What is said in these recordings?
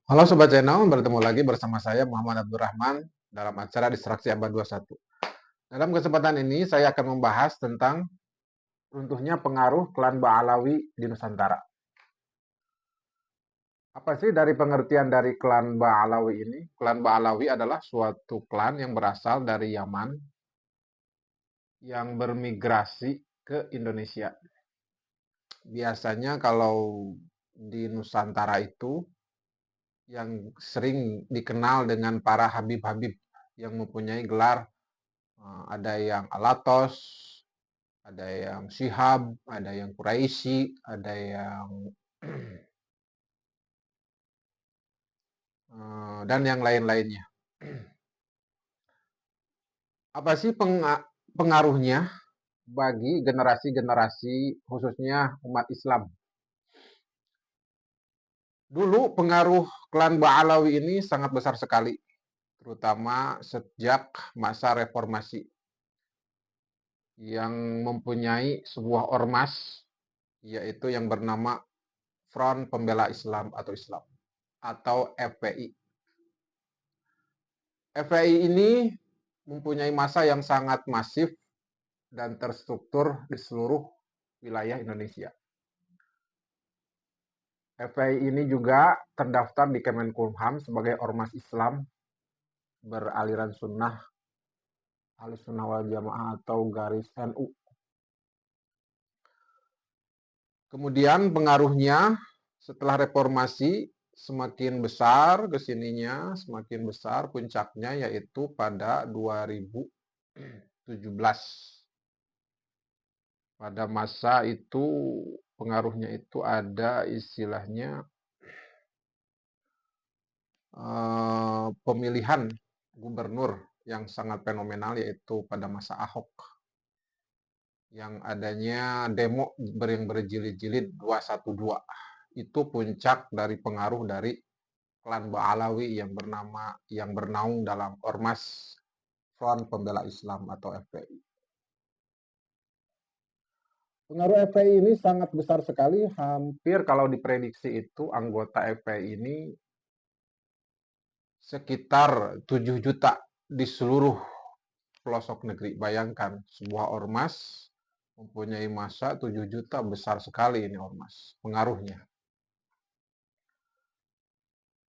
Halo Sobat Channel, bertemu lagi bersama saya Muhammad Abdurrahman dalam acara Distraksi Abad 21. Dalam kesempatan ini saya akan membahas tentang runtuhnya pengaruh klan Ba'alawi di Nusantara. Apa sih dari pengertian dari klan Ba'alawi ini? Klan Ba'alawi adalah suatu klan yang berasal dari Yaman yang bermigrasi ke Indonesia. Biasanya kalau di Nusantara itu yang sering dikenal dengan para habib-habib yang mempunyai gelar. Ada yang Alatos, ada yang Syihab, ada yang Quraisy, ada yang dan yang lain-lainnya. Apa sih pengaruhnya bagi generasi-generasi khususnya umat Islam? Dulu pengaruh klan Ba'alawi ini sangat besar sekali, terutama sejak masa reformasi yang mempunyai sebuah ormas yaitu yang bernama Front Pembela Islam atau FPI. FPI ini mempunyai massa yang sangat masif dan terstruktur di seluruh wilayah Indonesia. FPI ini juga terdaftar di Kemenkumham sebagai ormas Islam beraliran sunnah, Ahlus Sunnah wal Jamaah atau garis NU. Kemudian pengaruhnya setelah reformasi semakin besar kesininya, semakin besar puncaknya yaitu pada 2017. Pada masa itu pengaruhnya itu ada istilahnya pemilihan gubernur yang sangat fenomenal yaitu pada masa Ahok yang adanya demo yang berjilid-jilid 212. Itu puncak dari pengaruh dari klan Ba'alawi yang bernaung dalam Ormas Front Pembela Islam atau FPI. Pengaruh FPI ini sangat besar sekali, hampir kalau diprediksi itu anggota FPI ini sekitar 7 juta di seluruh pelosok negeri. Bayangkan, sebuah ormas mempunyai massa 7 juta, besar sekali ini ormas, pengaruhnya.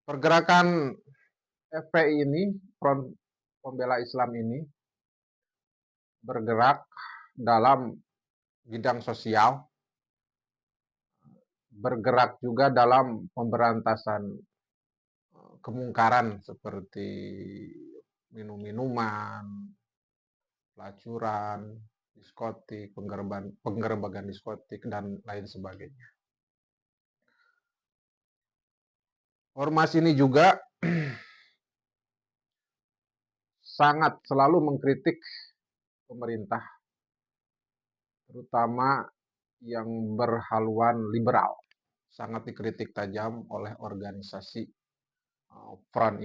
Pergerakan FPI ini, Front Pembela Islam ini, bergerak dalam bidang sosial, bergerak juga dalam pemberantasan kemungkaran seperti minum-minuman, pelacuran, diskotik, penggerebekan diskotik, dan lain sebagainya. Ormas ini juga sangat selalu mengkritik pemerintah, terutama yang berhaluan liberal. Sangat dikritik tajam oleh organisasi Front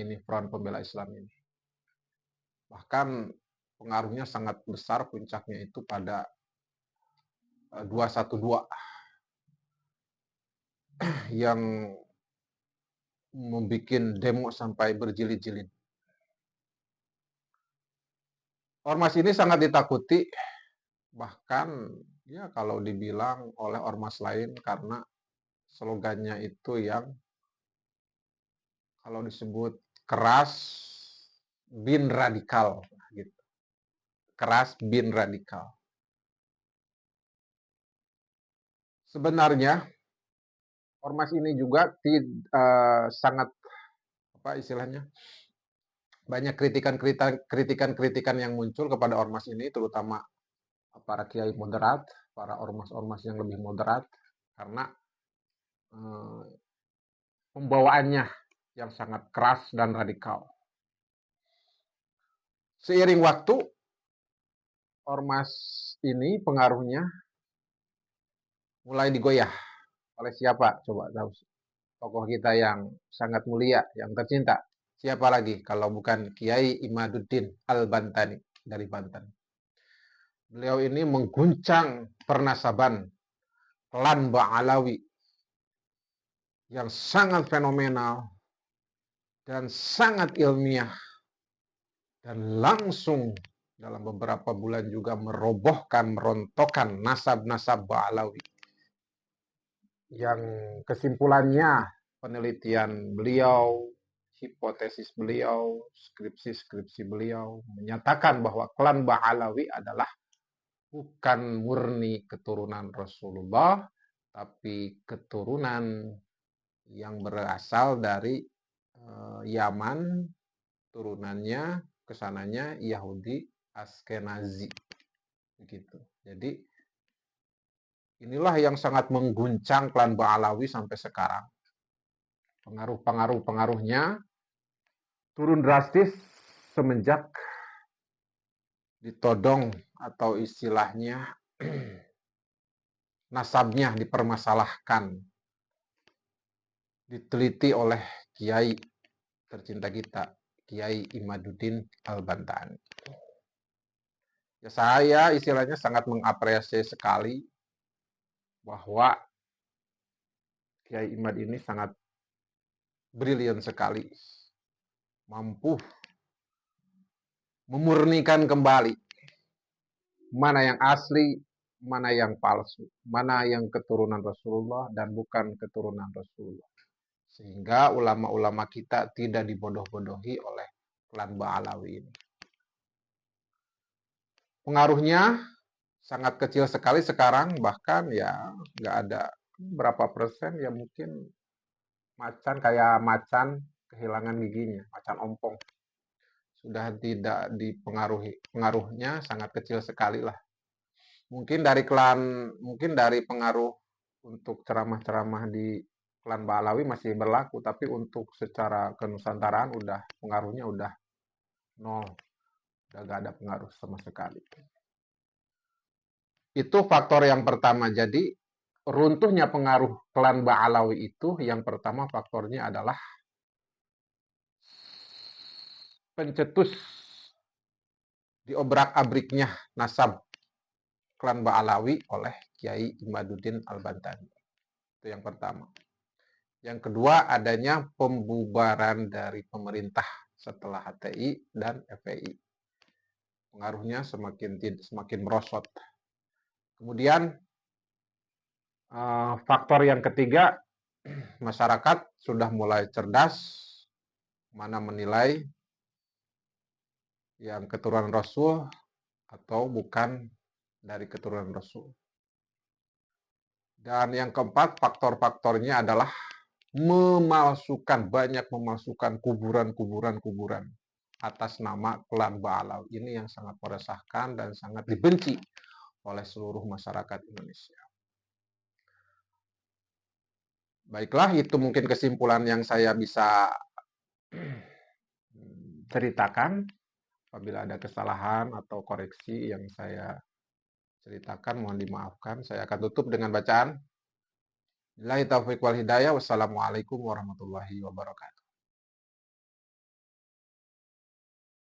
Pembela Islam ini. Bahkan pengaruhnya sangat besar, puncaknya itu pada 212 yang membuat demo sampai berjilid-jilid. Ormas ini sangat ditakuti, bahkan ya kalau dibilang oleh ormas lain karena slogannya itu yang kalau disebut keras bin radikal gitu. Keras bin radikal. Sebenarnya ormas ini juga sangat apa istilahnya? Banyak kritikan yang muncul kepada ormas ini, terutama para kiai moderat, para ormas-ormas yang lebih moderat, karena pembawaannya yang sangat keras dan radikal. Seiring waktu, ormas ini pengaruhnya mulai digoyah oleh siapa? Coba tahu. Tokoh kita yang sangat mulia, yang tercinta. Siapa lagi kalau bukan Kiai Imaduddin Al-Bantani dari Banten. Beliau ini mengguncang pernasaban klan Ba'alawi yang sangat fenomenal, dan sangat ilmiah, dan langsung dalam beberapa bulan juga merobohkan, merontokkan nasab-nasab Ba'alawi. Yang kesimpulannya penelitian beliau, hipotesis beliau, skripsi-skripsi beliau menyatakan bahwa klan Ba'alawi adalah bukan murni keturunan Rasulullah, tapi keturunan yang berasal dari Yaman, turunannya kesananya Yahudi Askenazi, begitu. Jadi inilah yang sangat mengguncang klan Ba'alawi sampai sekarang. Pengaruh-pengaruhnya turun drastis semenjak ditodong atau istilahnya nasabnya dipermasalahkan, diteliti oleh Kiai tercinta kita, Kiai Imaduddin Al-Bantani. Ya, saya istilahnya sangat mengapresiasi sekali bahwa Kiai Imad ini sangat brilian sekali, mampu memurnikan kembali mana yang asli, mana yang palsu, mana yang keturunan Rasulullah dan bukan keturunan Rasulullah. Sehingga ulama-ulama kita tidak dibodoh-bodohi oleh klan Ba'alawi ini. Pengaruhnya sangat kecil sekali sekarang, bahkan ya nggak ada berapa persen, ya mungkin kayak macan kehilangan giginya, macan ompong. Sudah tidak dipengaruhi, pengaruhnya sangat kecil sekali lah. Mungkin dari pengaruh untuk ceramah-ceramah di klan Ba'alawi masih berlaku, tapi untuk secara kenusantaraan pengaruhnya udah nol, udah gak ada pengaruh sama sekali. Itu faktor yang pertama. Jadi runtuhnya pengaruh klan Ba'alawi itu yang pertama faktornya adalah pencetus diobrak-abriknya nasab klan Ba'alawi oleh Kiai Imaduddin Al-Bantani. Itu yang pertama. Yang kedua, adanya pembubaran dari pemerintah setelah HTI dan FPI. Pengaruhnya semakin merosot. Kemudian faktor yang ketiga, masyarakat sudah mulai cerdas, mana menilai yang keturunan Rasul atau bukan dari keturunan Rasul. Dan yang keempat, faktor-faktornya adalah banyak memasukkan kuburan atas nama klan Ba'alawi. Ini yang sangat meresahkan dan sangat dibenci oleh seluruh masyarakat Indonesia. Baiklah, itu mungkin kesimpulan yang saya bisa ceritakan. Apabila ada kesalahan atau koreksi yang saya ceritakan, mohon dimaafkan. Saya akan tutup dengan bacaan Billahi taufiq wal hidayah. Wassalamualaikum warahmatullahi wabarakatuh.